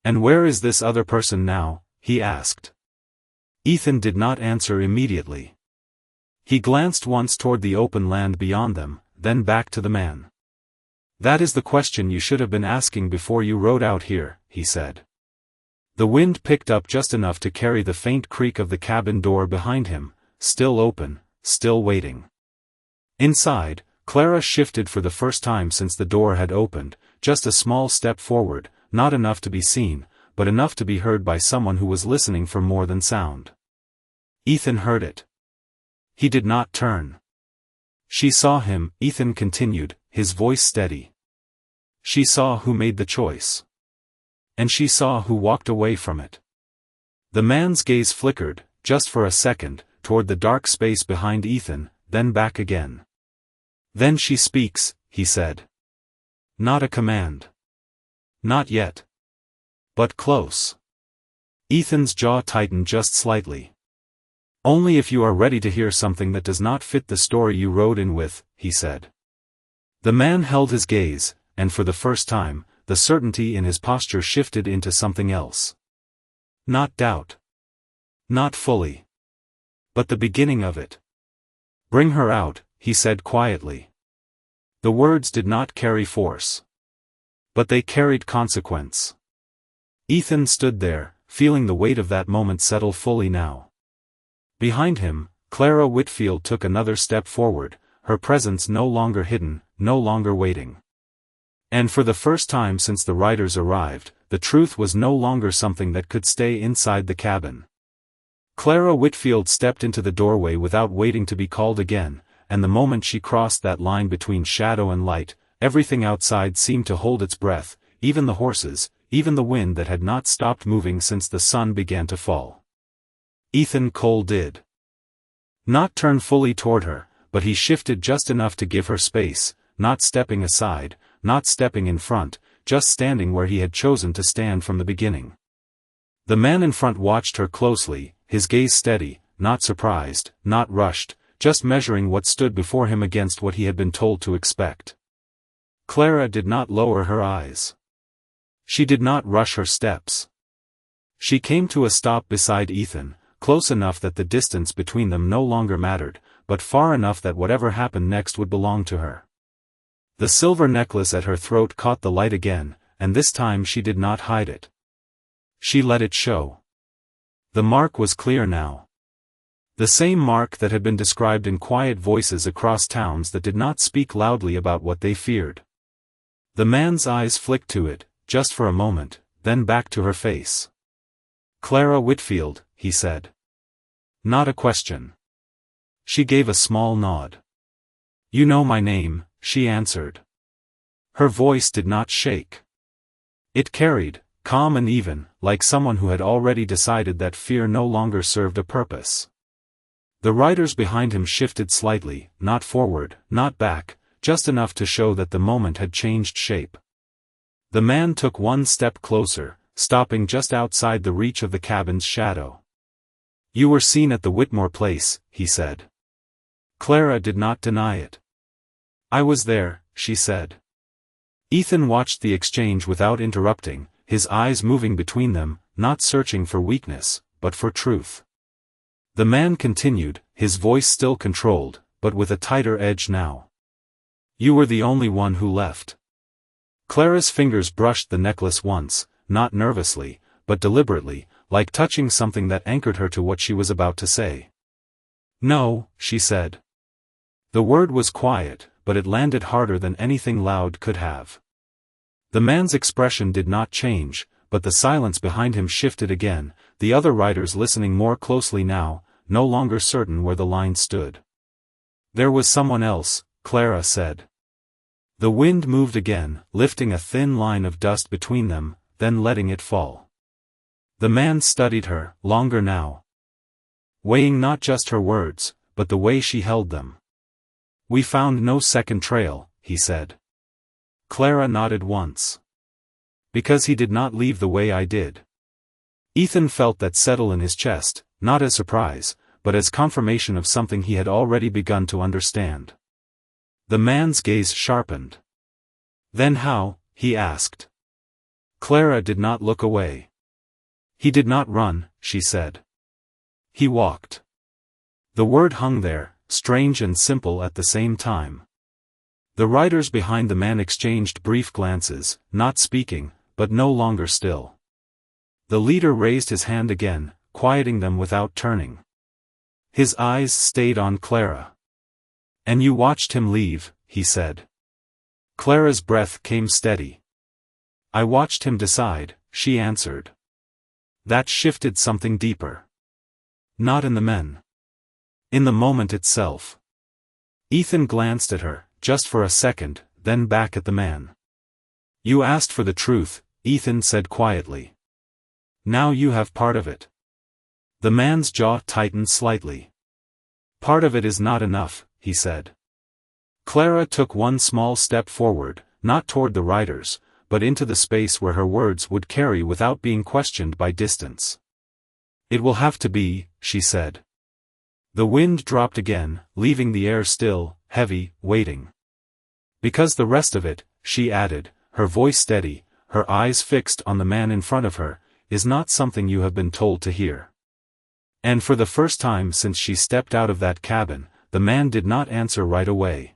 "And where is this other person now?" he asked. Ethan did not answer immediately. He glanced once toward the open land beyond them, then back to the man. "That is the question you should have been asking before you rode out here," he said. The wind picked up just enough to carry the faint creak of the cabin door behind him, still open, still waiting. Inside, Clara shifted for the first time since the door had opened, just a small step forward, not enough to be seen, but enough to be heard by someone who was listening for more than sound. Ethan heard it. He did not turn. "She saw him," Ethan continued, his voice steady. "She saw who made the choice. And she saw who walked away from it." The man's gaze flickered, just for a second, toward the dark space behind Ethan, then back again. "Then she speaks," he said. Not a command. Not yet. But close. Ethan's jaw tightened just slightly. "Only if you are ready to hear something that does not fit the story you rode in with," he said. The man held his gaze, and for the first time, the certainty in his posture shifted into something else. Not doubt. Not fully. But the beginning of it. "Bring her out," he said quietly. The words did not carry force. But they carried consequence. Ethan stood there, feeling the weight of that moment settle fully now. Behind him, Clara Whitfield took another step forward, her presence no longer hidden, no longer waiting. And for the first time since the riders arrived, the truth was no longer something that could stay inside the cabin. Clara Whitfield stepped into the doorway without waiting to be called again, and the moment she crossed that line between shadow and light, everything outside seemed to hold its breath, even the horses, even the wind that had not stopped moving since the sun began to fall. Ethan Cole did not turn fully toward her, but he shifted just enough to give her space, not stepping aside, not stepping in front, just standing where he had chosen to stand from the beginning. The man in front watched her closely, his gaze steady, not surprised, not rushed, just measuring what stood before him against what he had been told to expect. Clara did not lower her eyes. She did not rush her steps. She came to a stop beside Ethan, close enough that the distance between them no longer mattered, but far enough that whatever happened next would belong to her. The silver necklace at her throat caught the light again, and this time she did not hide it. She let it show. The mark was clear now. The same mark that had been described in quiet voices across towns that did not speak loudly about what they feared. The man's eyes flicked to it, just for a moment, then back to her face. "Clara Whitfield," he said. Not a question. She gave a small nod. "You know my name," she answered. Her voice did not shake. It carried, calm and even, like someone who had already decided that fear no longer served a purpose. The riders behind him shifted slightly, not forward, not back, just enough to show that the moment had changed shape. The man took one step closer, stopping just outside the reach of the cabin's shadow. "You were seen at the Whitmore place," he said. Clara did not deny it. "I was there," she said. Ethan watched the exchange without interrupting, his eyes moving between them, not searching for weakness, but for truth. The man continued, his voice still controlled, but with a tighter edge now. "You were the only one who left." Clara's fingers brushed the necklace once, not nervously, but deliberately, like touching something that anchored her to what she was about to say. "No," she said. The word was quiet, but it landed harder than anything loud could have. The man's expression did not change, but the silence behind him shifted again, the other riders listening more closely now, no longer certain where the line stood. "There was someone else," Clara said. The wind moved again, lifting a thin line of dust between them, then letting it fall. The man studied her, longer now. Weighing not just her words, but the way she held them. "We found no second trail," he said. Clara nodded once. "Because he did not leave the way I did." Ethan felt that settle in his chest, not as surprise, but as confirmation of something he had already begun to understand. The man's gaze sharpened. "Then how?" he asked. Clara did not look away. "He did not run," she said. "He walked." The word hung there, strange and simple at the same time. The riders behind the man exchanged brief glances, not speaking, but no longer still. The leader raised his hand again, quieting them without turning. His eyes stayed on Clara. "And you watched him leave," he said. Clara's breath came steady. "I watched him decide," she answered. That shifted something deeper. Not in the men. In the moment itself. Ethan glanced at her, just for a second, then back at the man. "You asked for the truth," Ethan said quietly. "Now you have part of it." The man's jaw tightened slightly. "Part of it is not enough," he said. Clara took one small step forward, not toward the riders, but into the space where her words would carry without being questioned by distance. "It will have to be," she said. The wind dropped again, leaving the air still, heavy, waiting. "Because the rest of it," she added, her voice steady, her eyes fixed on the man in front of her, "is not something you have been told to hear." And for the first time since she stepped out of that cabin, the man did not answer right away.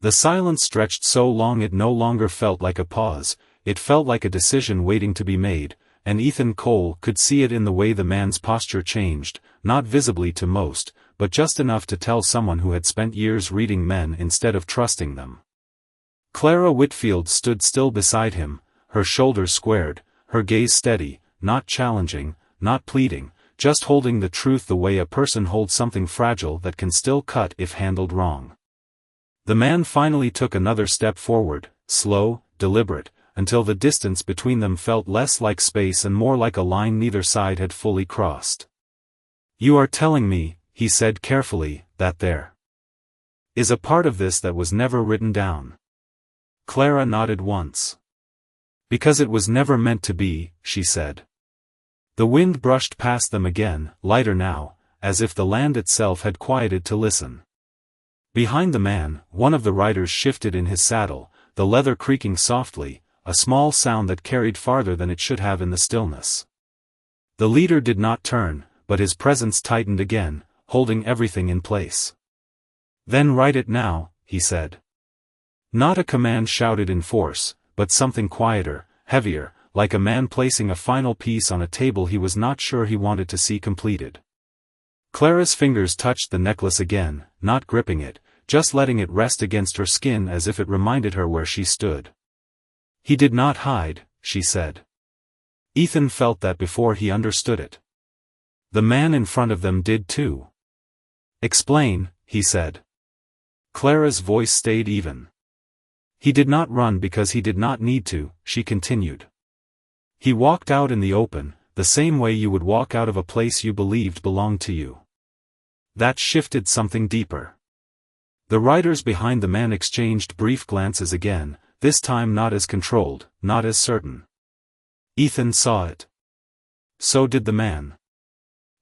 The silence stretched so long it no longer felt like a pause, it felt like a decision waiting to be made, and Ethan Cole could see it in the way the man's posture changed, not visibly to most, but just enough to tell someone who had spent years reading men instead of trusting them. Clara Whitfield stood still beside him, her shoulders squared, her gaze steady, not challenging, not pleading, just holding the truth the way a person holds something fragile that can still cut if handled wrong. The man finally took another step forward, slow, deliberate, until the distance between them felt less like space and more like a line neither side had fully crossed. "You are telling me," he said carefully, "that there is a part of this that was never written down." Clara nodded once. "Because it was never meant to be," she said. The wind brushed past them again, lighter now, as if the land itself had quieted to listen. Behind the man, one of the riders shifted in his saddle, the leather creaking softly, a small sound that carried farther than it should have in the stillness. The leader did not turn, but his presence tightened again, holding everything in place. "Then write it now," he said. Not a command shouted in force, but something quieter, heavier, like a man placing a final piece on a table he was not sure he wanted to see completed. Clara's fingers touched the necklace again, not gripping it, just letting it rest against her skin as if it reminded her where she stood. "He did not hide," she said. Ethan felt that before he understood it. The man in front of them did too. "Explain," he said. Clara's voice stayed even. "He did not run because he did not need to," she continued. "He walked out in the open, the same way you would walk out of a place you believed belonged to you." That shifted something deeper. The riders behind the man exchanged brief glances again, this time not as controlled, not as certain. Ethan saw it. So did the man.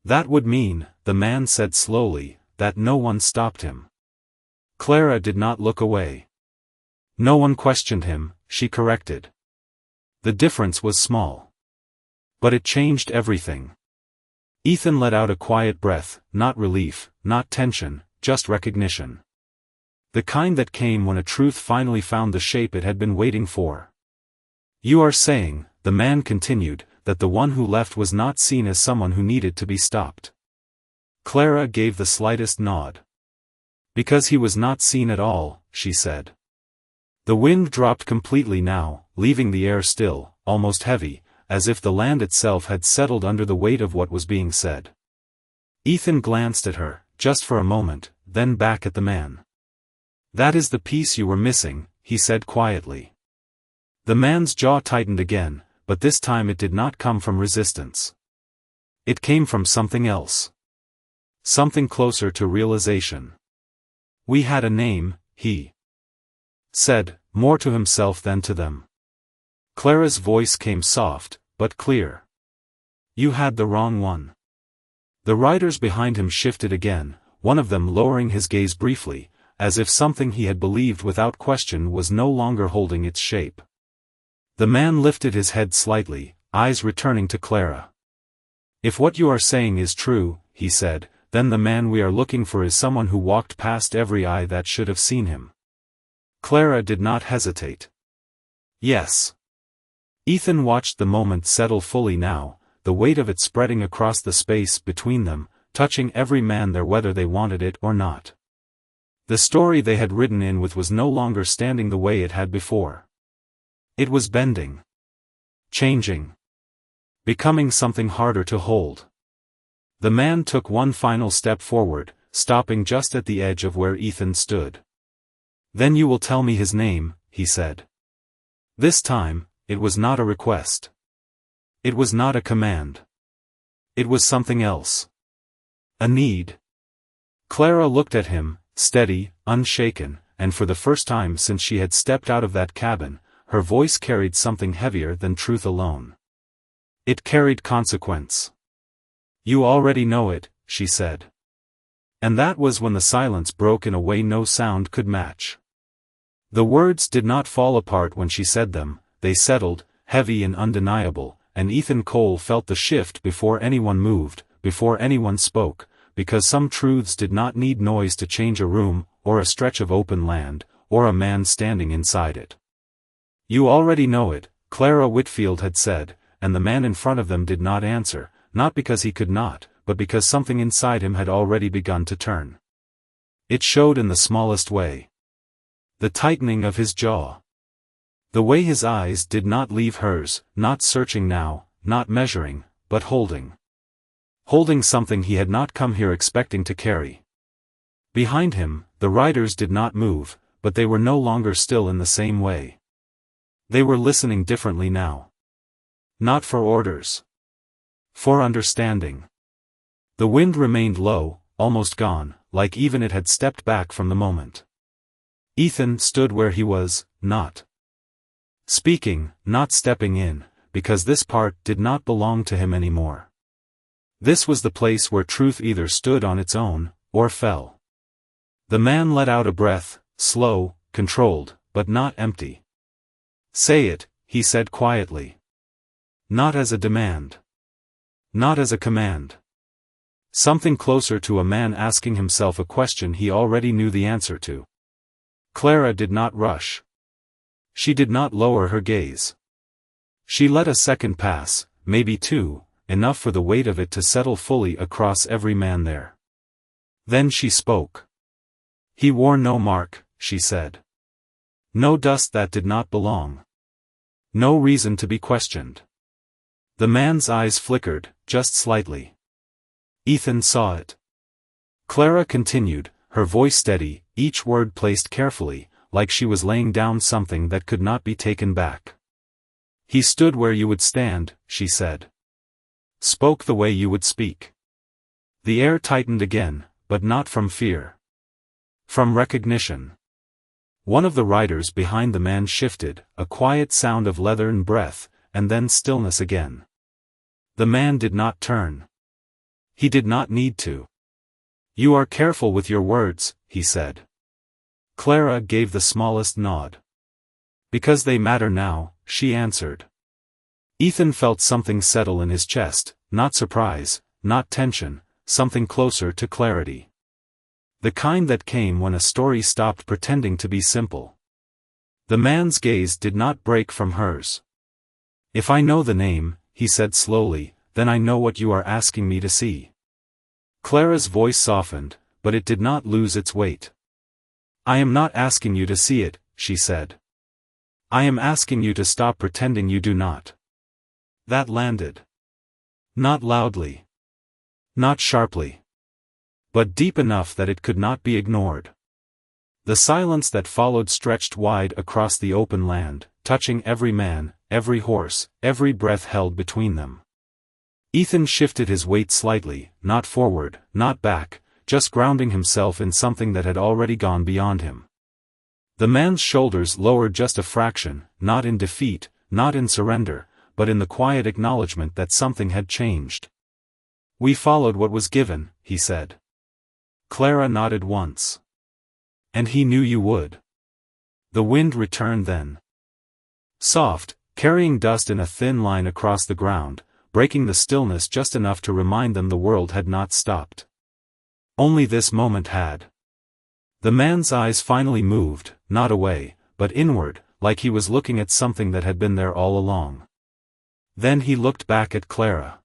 "That would mean," the man said slowly, "that no one stopped him." Clara did not look away. "No one questioned him," she corrected. The difference was small. But it changed everything. Ethan let out a quiet breath, not relief, not tension, just recognition. The kind that came when a truth finally found the shape it had been waiting for. "You are saying," the man continued, "that the one who left was not seen as someone who needed to be stopped." Clara gave the slightest nod. "Because he was not seen at all," she said. The wind dropped completely now, leaving the air still, almost heavy, as if the land itself had settled under the weight of what was being said. Ethan glanced at her, just for a moment, then back at the man. "That is the piece you were missing," he said quietly. The man's jaw tightened again, but this time it did not come from resistance. It came from something else. Something closer to realization. "We had a name," he said, more to himself than to them. Clara's voice came soft, but clear. "You had the wrong one." The riders behind him shifted again, one of them lowering his gaze briefly, as if something he had believed without question was no longer holding its shape. The man lifted his head slightly, eyes returning to Clara. "If what you are saying is true," he said, "then the man we are looking for is someone who walked past every eye that should have seen him." Clara did not hesitate. "Yes." Ethan watched the moment settle fully now, the weight of it spreading across the space between them, touching every man there whether they wanted it or not. The story they had ridden in with was no longer standing the way it had before. It was bending. Changing. Becoming something harder to hold. The man took one final step forward, stopping just at the edge of where Ethan stood. "Then you will tell me his name," he said. This time, it was not a request. It was not a command. It was something else. A need. Clara looked at him, steady, unshaken, and for the first time since she had stepped out of that cabin, her voice carried something heavier than truth alone. It carried consequence. "You already know it," she said. And that was when the silence broke in a way no sound could match. The words did not fall apart when she said them, they settled, heavy and undeniable, and Ethan Cole felt the shift before anyone moved, before anyone spoke, because some truths did not need noise to change a room, or a stretch of open land, or a man standing inside it. "You already know it," Clara Whitfield had said, and the man in front of them did not answer, not because he could not, but because something inside him had already begun to turn. It showed in the smallest way. The tightening of his jaw. The way his eyes did not leave hers, not searching now, not measuring, but holding. Holding something he had not come here expecting to carry. Behind him, the riders did not move, but they were no longer still in the same way. They were listening differently now. Not for orders. For understanding. The wind remained low, almost gone, like even it had stepped back from the moment. Ethan stood where he was, not speaking, not stepping in, because this part did not belong to him anymore. This was the place where truth either stood on its own, or fell. The man let out a breath, slow, controlled, but not empty. "Say it," he said quietly. Not as a demand. Not as a command. Something closer to a man asking himself a question he already knew the answer to. Clara did not rush. She did not lower her gaze. She let a second pass, maybe two, enough for the weight of it to settle fully across every man there. Then she spoke. "He wore no mark," she said. "No dust that did not belong. No reason to be questioned." The man's eyes flickered, just slightly. Ethan saw it. Clara continued, her voice steady, each word placed carefully, like she was laying down something that could not be taken back. "He stood where you would stand," she said. "Spoke the way you would speak." The air tightened again, but not from fear. From recognition. One of the riders behind the man shifted, a quiet sound of leathern breath, and then stillness again. The man did not turn. He did not need to. "You are careful with your words," he said. Clara gave the smallest nod. "Because they matter now," she answered. Ethan felt something settle in his chest, not surprise, not tension, something closer to clarity. The kind that came when a story stopped pretending to be simple. The man's gaze did not break from hers. "If I know the name," he said slowly, "then I know what you are asking me to see." Clara's voice softened, but it did not lose its weight. "I am not asking you to see it," she said. "I am asking you to stop pretending you do not." That landed. Not loudly. Not sharply. But deep enough that it could not be ignored. The silence that followed stretched wide across the open land, touching every man, every horse, every breath held between them. Ethan shifted his weight slightly, not forward, not back, just grounding himself in something that had already gone beyond him. The man's shoulders lowered just a fraction, not in defeat, not in surrender, but in the quiet acknowledgement that something had changed. "We followed what was given," he said. Clara nodded once. "And he knew you would." The wind returned then. Soft, carrying dust in a thin line across the ground, breaking the stillness just enough to remind them the world had not stopped. Only this moment had. The man's eyes finally moved, not away, but inward, like he was looking at something that had been there all along. Then he looked back at Clara.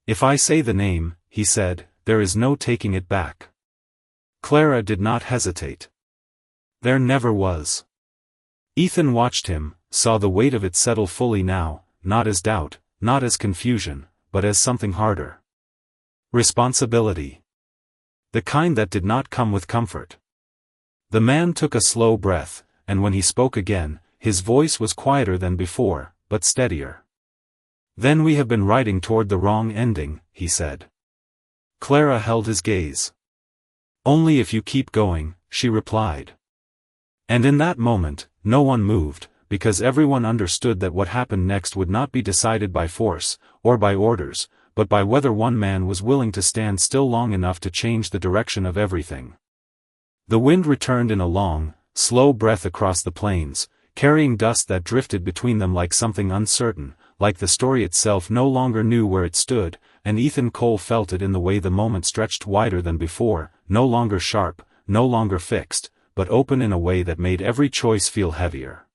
"If I say the name," he said, "there is no taking it back." Clara did not hesitate. There never was. Ethan watched him, saw the weight of it settle fully now, not as doubt, not as confusion, but as something harder. Responsibility. The kind that did not come with comfort. The man took a slow breath, and when he spoke again, his voice was quieter than before, but steadier. "Then we have been riding toward the wrong ending," he said. Clara held his gaze. "Only if you keep going," she replied. And in that moment, no one moved, because everyone understood that what happened next would not be decided by force, or by orders, but by whether one man was willing to stand still long enough to change the direction of everything. The wind returned in a long, slow breath across the plains, carrying dust that drifted between them like something uncertain, like the story itself no longer knew where it stood, and Ethan Cole felt it in the way the moment stretched wider than before, no longer sharp, no longer fixed, but open in a way that made every choice feel heavier.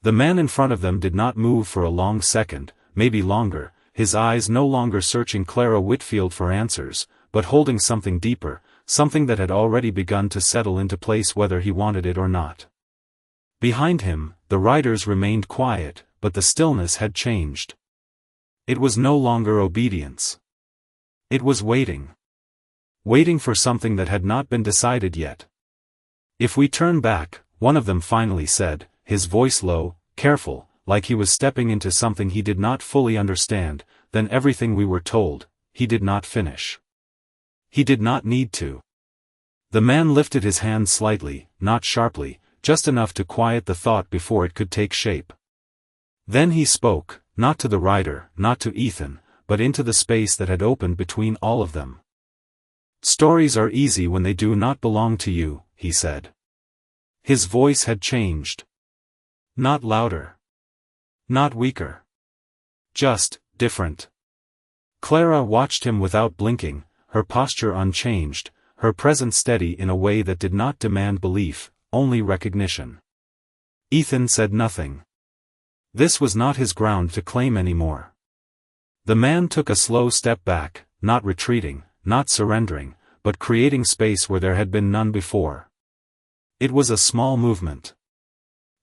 The man in front of them did not move for a long second, maybe longer, his eyes no longer searching Clara Whitfield for answers, but holding something deeper, something that had already begun to settle into place whether he wanted it or not. Behind him, the riders remained quiet, but the stillness had changed. It was no longer obedience. It was waiting. Waiting for something that had not been decided yet. "If we turn back," one of them finally said, his voice low, careful, like he was stepping into something he did not fully understand, "then everything we were told," he did not finish. He did not need to. The man lifted his hand slightly, not sharply, just enough to quiet the thought before it could take shape. Then he spoke, not to the rider, not to Ethan, but into the space that had opened between all of them. "Stories are easy when they do not belong to you," he said. His voice had changed. Not louder. Not weaker. Just different. Clara watched him without blinking, her posture unchanged, her presence steady in a way that did not demand belief, only recognition. Ethan said nothing. This was not his ground to claim anymore. The man took a slow step back, not retreating, not surrendering, but creating space where there had been none before. It was a small movement.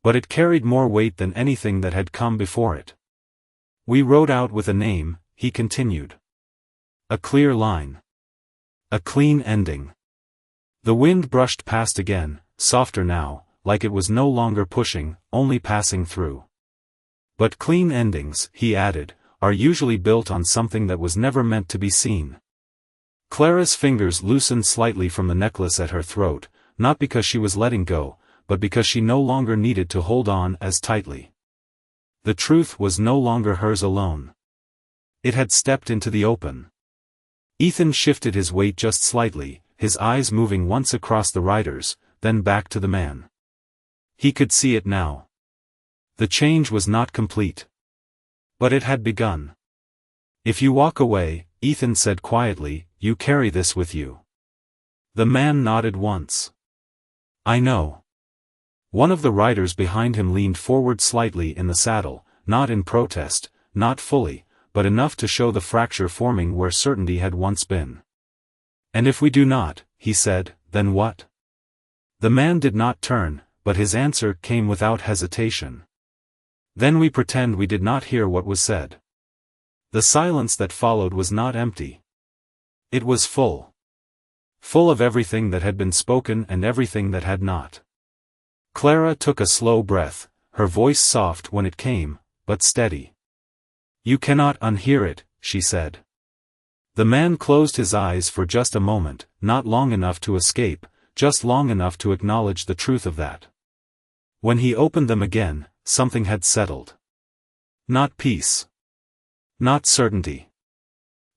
But it carried more weight than anything that had come before it. "We rode out with a name," he continued. "A clear line. A clean ending." The wind brushed past again, softer now, like it was no longer pushing, only passing through. "But clean endings," he added, "are usually built on something that was never meant to be seen." Clara's fingers loosened slightly from the necklace at her throat, not because she was letting go, but because she no longer needed to hold on as tightly. The truth was no longer hers alone. It had stepped into the open. Ethan shifted his weight just slightly, his eyes moving once across the riders, then back to the man. He could see it now. The change was not complete. But it had begun. "If you walk away," Ethan said quietly, "you carry this with you." The man nodded once. "I know." One of the riders behind him leaned forward slightly in the saddle, not in protest, not fully, but enough to show the fracture forming where certainty had once been. "And if we do not," he said, "then what?" The man did not turn, but his answer came without hesitation. "Then we pretend we did not hear what was said." The silence that followed was not empty. It was full. Full of everything that had been spoken and everything that had not. Clara took a slow breath, her voice soft when it came, but steady. "You cannot unhear it," she said. The man closed his eyes for just a moment, not long enough to escape, just long enough to acknowledge the truth of that. When he opened them again, something had settled. Not peace. Not certainty.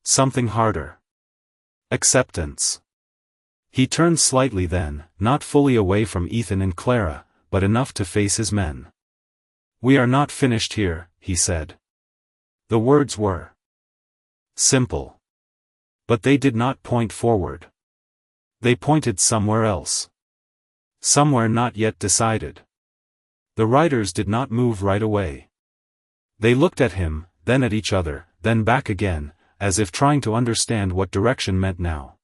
Something harder. Acceptance. He turned slightly then, not fully away from Ethan and Clara, but enough to face his men. "We are not finished here," he said. The words were simple. But they did not point forward. They pointed somewhere else. Somewhere not yet decided. The riders did not move right away. They looked at him, then at each other, then back again, as if trying to understand what direction meant now.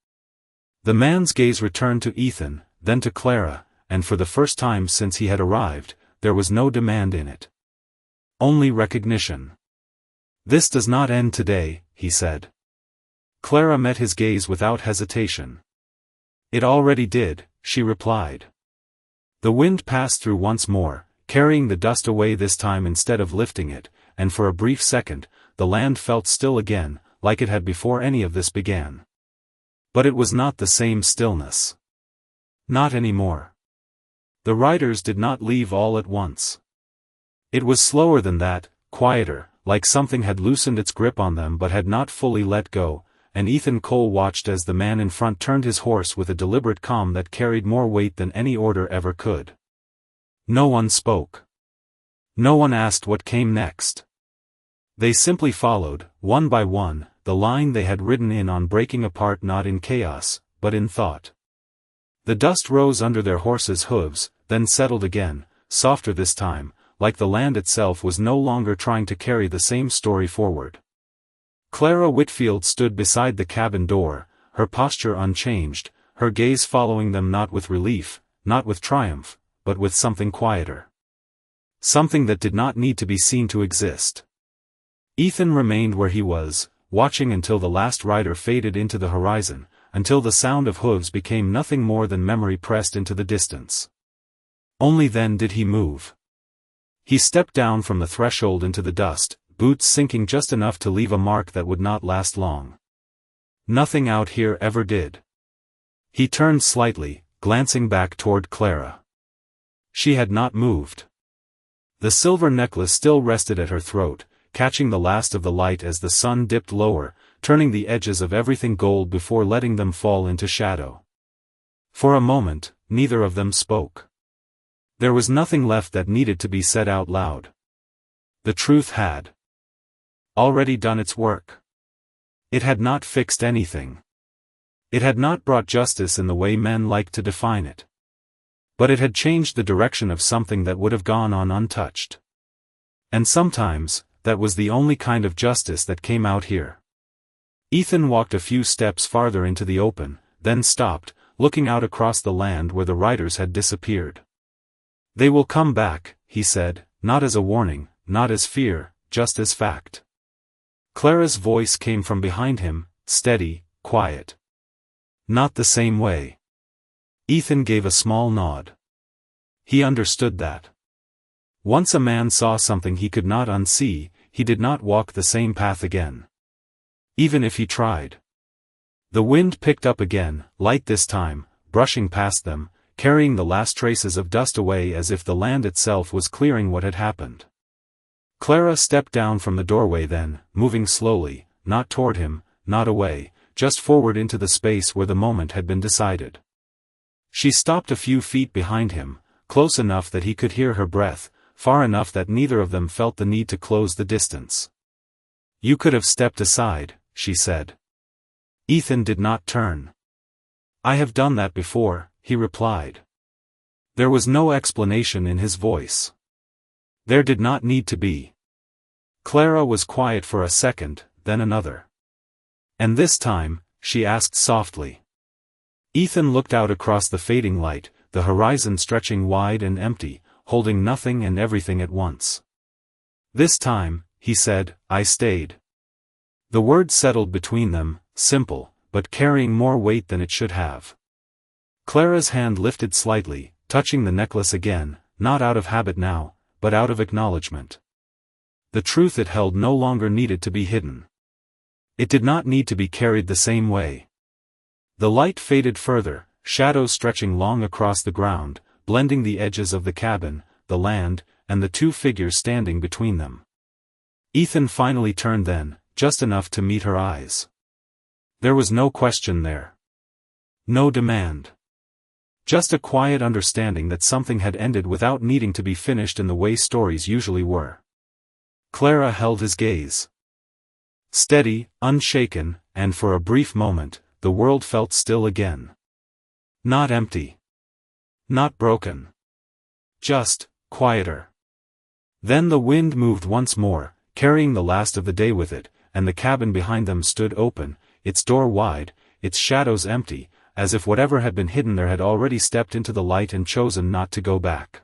The man's gaze returned to Ethan, then to Clara, and for the first time since he had arrived, there was no demand in it. Only recognition. "This does not end today," he said. Clara met his gaze without hesitation. "It already did," she replied. The wind passed through once more, carrying the dust away this time instead of lifting it, and for a brief second, the land felt still again, like it had before any of this began. But it was not the same stillness. Not anymore. The riders did not leave all at once. It was slower than that, quieter, like something had loosened its grip on them but had not fully let go, and Ethan Cole watched as the man in front turned his horse with a deliberate calm that carried more weight than any order ever could. No one spoke. No one asked what came next. They simply followed, one by one, the line they had ridden in on, breaking apart not in chaos, but in thought. The dust rose under their horses' hooves, then settled again, softer this time, like the land itself was no longer trying to carry the same story forward. Clara Whitfield stood beside the cabin door, her posture unchanged, her gaze following them not with relief, not with triumph, but with something quieter. Something that did not need to be seen to exist. Ethan remained where he was, watching until the last rider faded into the horizon, until the sound of hooves became nothing more than memory pressed into the distance. Only then did he move. He stepped down from the threshold into the dust, boots sinking just enough to leave a mark that would not last long. Nothing out here ever did. He turned slightly, glancing back toward Clara. She had not moved. The silver necklace still rested at her throat, catching the last of the light as the sun dipped lower, turning the edges of everything gold before letting them fall into shadow. For a moment, neither of them spoke. There was nothing left that needed to be said out loud. The truth had already done its work. It had not fixed anything. It had not brought justice in the way men like to define it. But it had changed the direction of something that would have gone on untouched. And sometimes, that was the only kind of justice that came out here. Ethan walked a few steps farther into the open, then stopped, looking out across the land where the riders had disappeared. "They will come back," he said, not as a warning, not as fear, just as fact. Clara's voice came from behind him, steady, quiet. "Not the same way." Ethan gave a small nod. He understood that. Once a man saw something he could not unsee, he did not walk the same path again. Even if he tried. The wind picked up again, light this time, brushing past them, carrying the last traces of dust away as if the land itself was clearing what had happened. Clara stepped down from the doorway then, moving slowly, not toward him, not away, just forward into the space where the moment had been decided. She stopped a few feet behind him, close enough that he could hear her breath, far enough that neither of them felt the need to close the distance. "You could have stepped aside," she said. Ethan did not turn. "I have done that before," he replied. There was no explanation in his voice. There did not need to be. Clara was quiet for a second, then another. "And this time?" she asked softly. Ethan looked out across the fading light, the horizon stretching wide and empty, holding nothing and everything at once. "This time," he said, "I stayed." The word settled between them, simple, but carrying more weight than it should have. Clara's hand lifted slightly, touching the necklace again, not out of habit now, but out of acknowledgement. The truth it held no longer needed to be hidden. It did not need to be carried the same way. The light faded further, shadows stretching long across the ground, blending the edges of the cabin, the land, and the two figures standing between them. Ethan finally turned then, just enough to meet her eyes. There was no question there. No demand. Just a quiet understanding that something had ended without needing to be finished in the way stories usually were. Clara held his gaze. Steady, unshaken, and for a brief moment, the world felt still again. Not empty. Not broken. Just, quieter. Then the wind moved once more, carrying the last of the day with it, and the cabin behind them stood open, its door wide, its shadows empty, as if whatever had been hidden there had already stepped into the light and chosen not to go back.